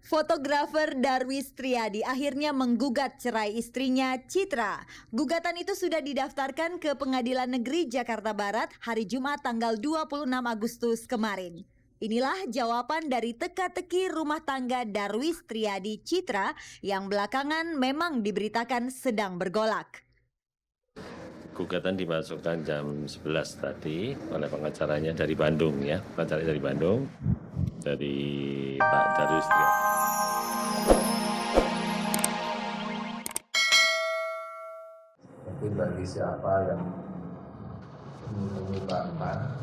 Fotografer Darwis Triadi akhirnya menggugat cerai istrinya Citra. Gugatan itu sudah didaftarkan ke Pengadilan Negeri Jakarta Barat hari Jumat tanggal 26 Agustus kemarin. Inilah jawaban dari teka-teki rumah tangga Darwis Triadi Citra yang belakangan memang diberitakan sedang bergolak. Gugatan dimasukkan jam 11 tadi oleh pengacaranya dari Bandung ya, pengacaranya dari Bandung, dari Pak Darwis Triadi. Mungkin bagi siapa yang menyebabkan,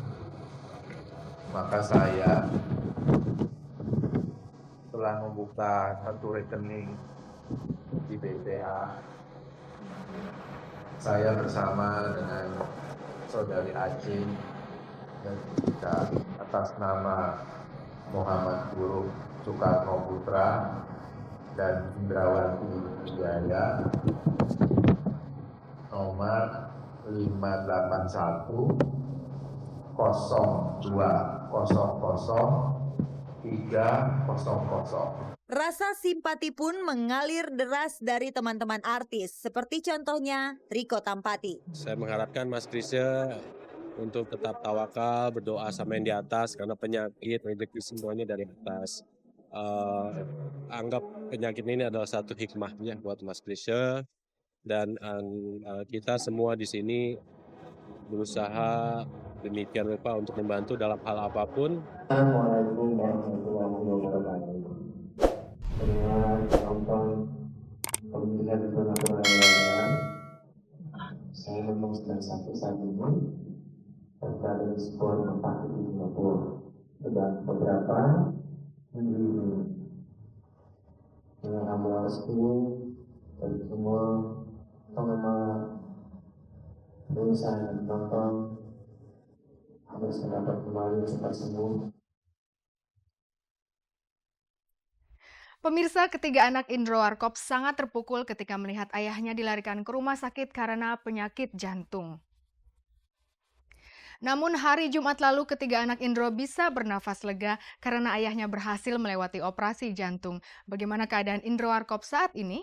maka saya telah membuka satu rekening di BCA. Saya bersama dengan saudari Aceh dan juga atas nama Muhammad Guru Soekarno Putra dan Indrawati Wijaya nomor 581 0200 300. Rasa simpati pun mengalir deras dari teman-teman artis, seperti contohnya Riko Tampati. Saya mengharapkan Mas Chrisye untuk tetap tawakal, berdoa sama yang di atas, karena penyakit, rezeki semuanya dari atas. Anggap penyakit ini adalah satu hikmahnya buat Mas Chrisye, dan kita semua di sini berusaha demikian rupa untuk membantu dalam hal apapun. Assalamualaikum warahmatullahi wabarakatuh. Dengan nonton pemilihan kemenangan, saya memang sedang sakit saat ini terkait skor 4 di Singapura. Dan beberapa minggu ini dengan amal restu dari semua penggemar berusaha dan penonton harus mendapat kembali cepat sembuh. Pemirsa, ketiga anak Indro Warkop sangat terpukul ketika melihat ayahnya dilarikan ke rumah sakit karena penyakit jantung. Namun hari Jumat lalu ketiga anak Indro bisa bernafas lega karena ayahnya berhasil melewati operasi jantung. Bagaimana keadaan Indro Warkop saat ini?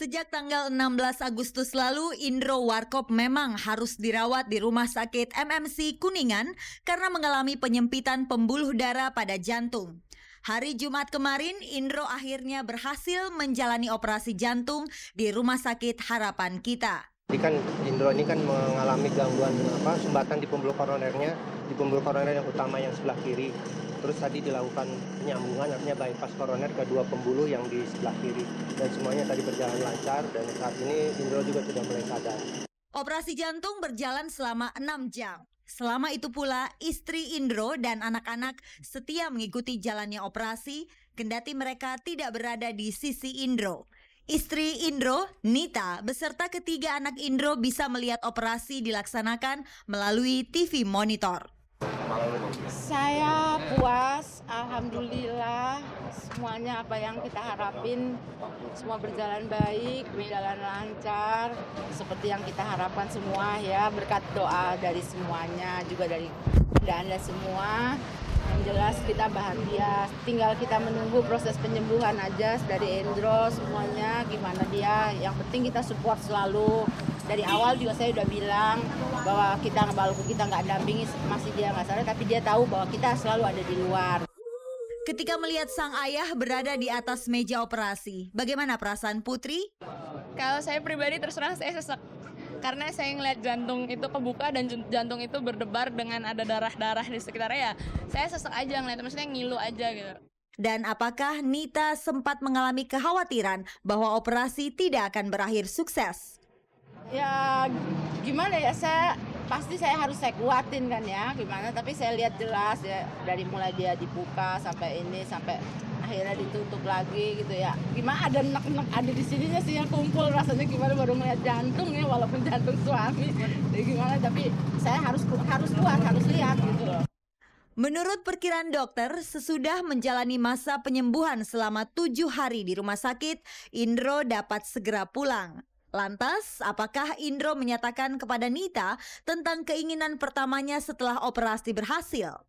Sejak tanggal 16 Agustus lalu, Indro Warkop memang harus dirawat di Rumah Sakit MMC Kuningan karena mengalami penyempitan pembuluh darah pada jantung. Hari Jumat kemarin, Indro akhirnya berhasil menjalani operasi jantung di Rumah Sakit Harapan Kita. Indro ini kan mengalami gangguan sumbatan di pembuluh koronernya, di pembuluh koroner yang utama yang sebelah kiri. Terus tadi dilakukan penyambungan, artinya bypass koroner ke dua pembuluh yang di sebelah kiri. Dan semuanya tadi berjalan lancar dan saat ini Indro juga sudah mulai sadar. Operasi jantung berjalan selama 6 jam. Selama itu pula istri Indro dan anak-anak setia mengikuti jalannya operasi, kendati mereka tidak berada di sisi Indro. Istri Indro, Nita, beserta ketiga anak Indro bisa melihat operasi dilaksanakan melalui TV monitor. Saya puas, alhamdulillah semuanya apa yang kita harapin semua berjalan baik, berjalan lancar seperti yang kita harapkan semua ya, berkat doa dari semuanya juga dari Anda semua. Yang jelas kita bahagia, tinggal kita menunggu proses penyembuhan aja dari Indro semuanya gimana dia. Yang penting kita support selalu. Dari awal juga saya udah bilang bahwa walaupun kita nggak dampingi masih dia nggak sadar, tapi dia tahu bahwa kita selalu ada di luar. Ketika melihat sang ayah berada di atas meja operasi, bagaimana perasaan Putri? Kalau saya pribadi terserah saya sesek. Karena saya ngeliat jantung itu kebuka dan jantung itu berdebar dengan ada darah-darah di sekitarnya ya. Saya sesek aja ngeliat, maksudnya ngilu aja gitu. Dan apakah Nita sempat mengalami kekhawatiran bahwa operasi tidak akan berakhir sukses? Ya gimana ya, pasti saya harus kuatin kan ya gimana, tapi saya lihat jelas ya dari mulai dia dibuka sampai ini sampai akhirnya ditutup lagi gitu ya. Gimana ada nek-nek ada di sininya sih yang kumpul, rasanya gimana baru melihat jantung ya, walaupun jantung suami. Jadi gimana, tapi saya harus kuat, harus lihat gitu loh. Menurut perkiraan dokter, sesudah menjalani masa penyembuhan selama 7 hari di rumah sakit, Indro dapat segera pulang. Lantas, apakah Indro menyatakan kepada Nita tentang keinginan pertamanya setelah operasi berhasil?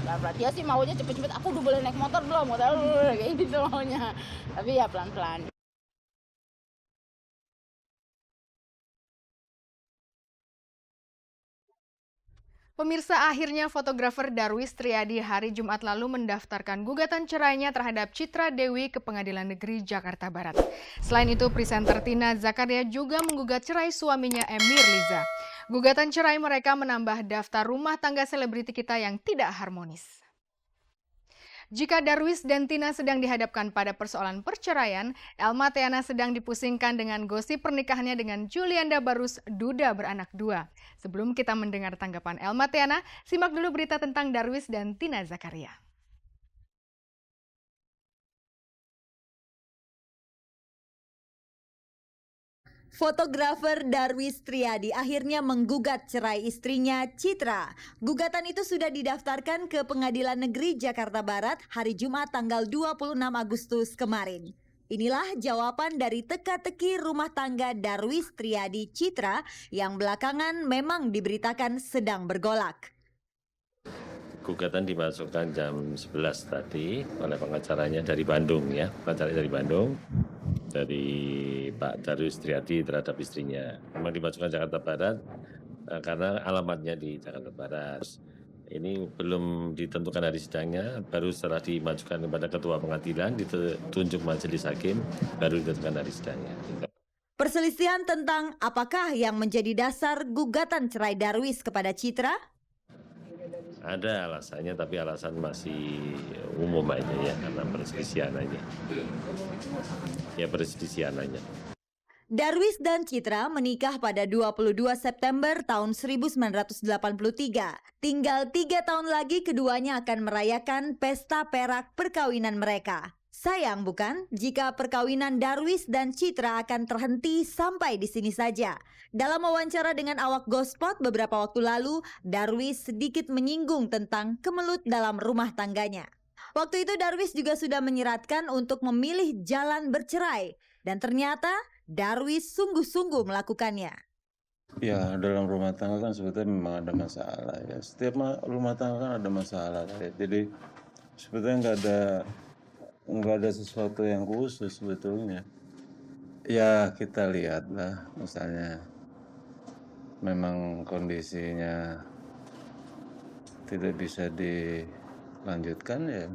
Nah, dia sih maunya cepet-cepet, aku udah boleh naik motor belum? Kayak gitu maunya. Tapi ya pelan-pelan. Pemirsa, akhirnya fotografer Darwis Triadi hari Jumat lalu mendaftarkan gugatan cerainya terhadap Citra Dewi ke Pengadilan Negeri Jakarta Barat. Selain itu, presenter Tina Zakaria juga menggugat cerai suaminya Emir Liza. Gugatan cerai mereka menambah daftar rumah tangga selebriti kita yang tidak harmonis. Jika Darwis dan Tina sedang dihadapkan pada persoalan perceraian, Elma Theana sedang dipusingkan dengan gosip pernikahannya dengan Julianda Barus, duda beranak 2. Sebelum kita mendengar tanggapan Elma Theana, simak dulu berita tentang Darwis dan Tina Zakaria. Fotografer Darwis Triadi akhirnya menggugat cerai istrinya Citra. Gugatan itu sudah didaftarkan ke Pengadilan Negeri Jakarta Barat hari Jumat tanggal 26 Agustus kemarin. Inilah jawaban dari teka-teki rumah tangga Darwis Triadi Citra yang belakangan memang diberitakan sedang bergolak. Gugatan dimasukkan jam 11 tadi oleh pengacaranya dari Bandung ya, pengacara dari Bandung. Dari Pak Darwis Triadi terhadap istrinya. Memang dimasukkan Jakarta Barat karena alamatnya di Jakarta Barat. Ini belum ditentukan hari sidangnya, baru setelah dimajukan kepada Ketua Pengadilan, ditunjuk Majelis Hakim, baru ditentukan hari sidangnya. Perselisihan tentang apakah yang menjadi dasar gugatan cerai Darwis kepada Citra? Ada alasannya, tapi alasan masih umum aja ya, karena perselisihan aja. Ya perselisihan aja. Darwis dan Citra menikah pada 22 September tahun 1983. Tinggal 3 tahun lagi keduanya akan merayakan pesta perak perkawinan mereka. Sayang bukan jika perkawinan Darwis dan Citra akan terhenti sampai di sini saja. Dalam wawancara dengan awak Gospot beberapa waktu lalu, Darwis sedikit menyinggung tentang kemelut dalam rumah tangganya. Waktu itu Darwis juga sudah menyiratkan untuk memilih jalan bercerai. Dan ternyata Darwis sungguh-sungguh melakukannya. Ya, dalam rumah tangga kan sebetulnya memang ada masalah ya. Setiap rumah tangga kan ada masalah ya. Jadi sebetulnya nggak ada sesuatu yang khusus sebetulnya. Ya kita lihatlah, misalnya memang kondisinya tidak bisa dilanjutkan ya.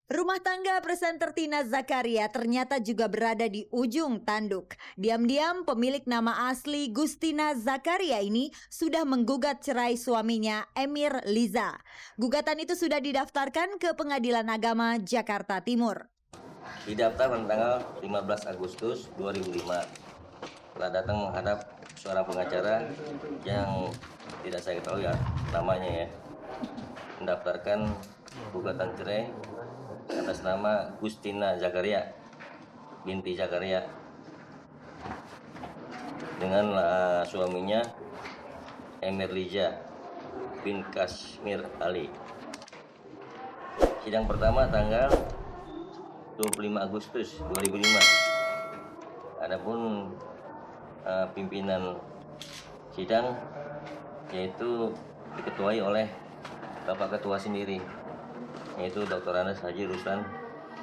Rumah tangga presenter Tina Zakaria ternyata juga berada di ujung tanduk. Diam-diam pemilik nama asli Gustina Zakaria ini sudah menggugat cerai suaminya Emir Liza. Gugatan itu sudah didaftarkan ke Pengadilan Agama Jakarta Timur. Didaftar pada tanggal 15 Agustus 2005. Setelah datang menghadap seorang pengacara yang tidak saya ketahui ya namanya ya, mendaftarkan gugatan cerai atas nama Gustina Zakaria binti Zakaria dengan suaminya Emir Liza bin Kashmir Ali. Sidang pertama tanggal 25 Agustus 2005. Adapun pimpinan sidang yaitu diketuai oleh Bapak Ketua sendiri, yaitu Dr. Andes Haji Ruslan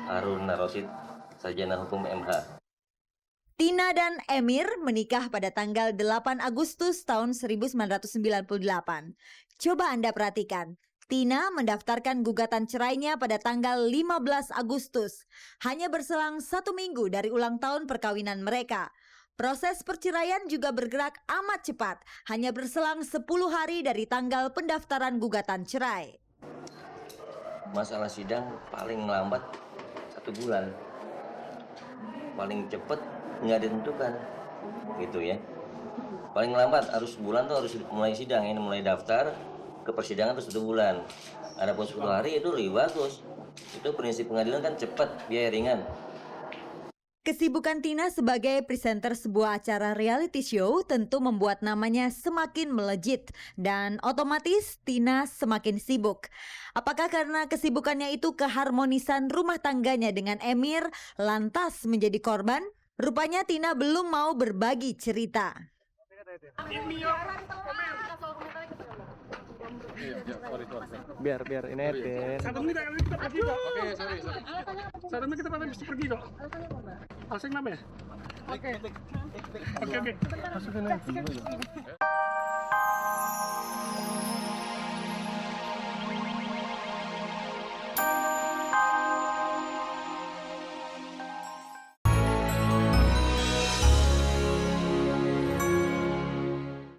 Harun Narosid, Sarjana Hukum MH. Tina dan Emir menikah pada tanggal 8 Agustus tahun 1998. Coba Anda perhatikan, Tina mendaftarkan gugatan cerainya pada tanggal 15 Agustus, hanya berselang 1 minggu dari ulang tahun perkawinan mereka. Proses perceraian juga bergerak amat cepat, hanya berselang 10 hari dari tanggal pendaftaran gugatan cerai. Masalah sidang paling lambat 1 bulan, paling cepat nggak ditentukan, gitu ya. Paling lambat harus bulan tuh harus mulai sidang, ini mulai daftar ke persidangan tuh 1 bulan. Adapun 10 hari itu lebih bagus. Itu prinsip pengadilan kan cepat, biaya ringan. Kesibukan Tina sebagai presenter sebuah acara reality show tentu membuat namanya semakin melejit dan otomatis Tina semakin sibuk. Apakah karena kesibukannya itu keharmonisan rumah tangganya dengan Emir lantas menjadi korban? Rupanya Tina belum mau berbagi cerita. Biar ini Eden. Satu menit kita pergi kok. Oke, sorry. Satu menit kita pergi kok. Alasan kenapa ya? Oke. Masukin aja.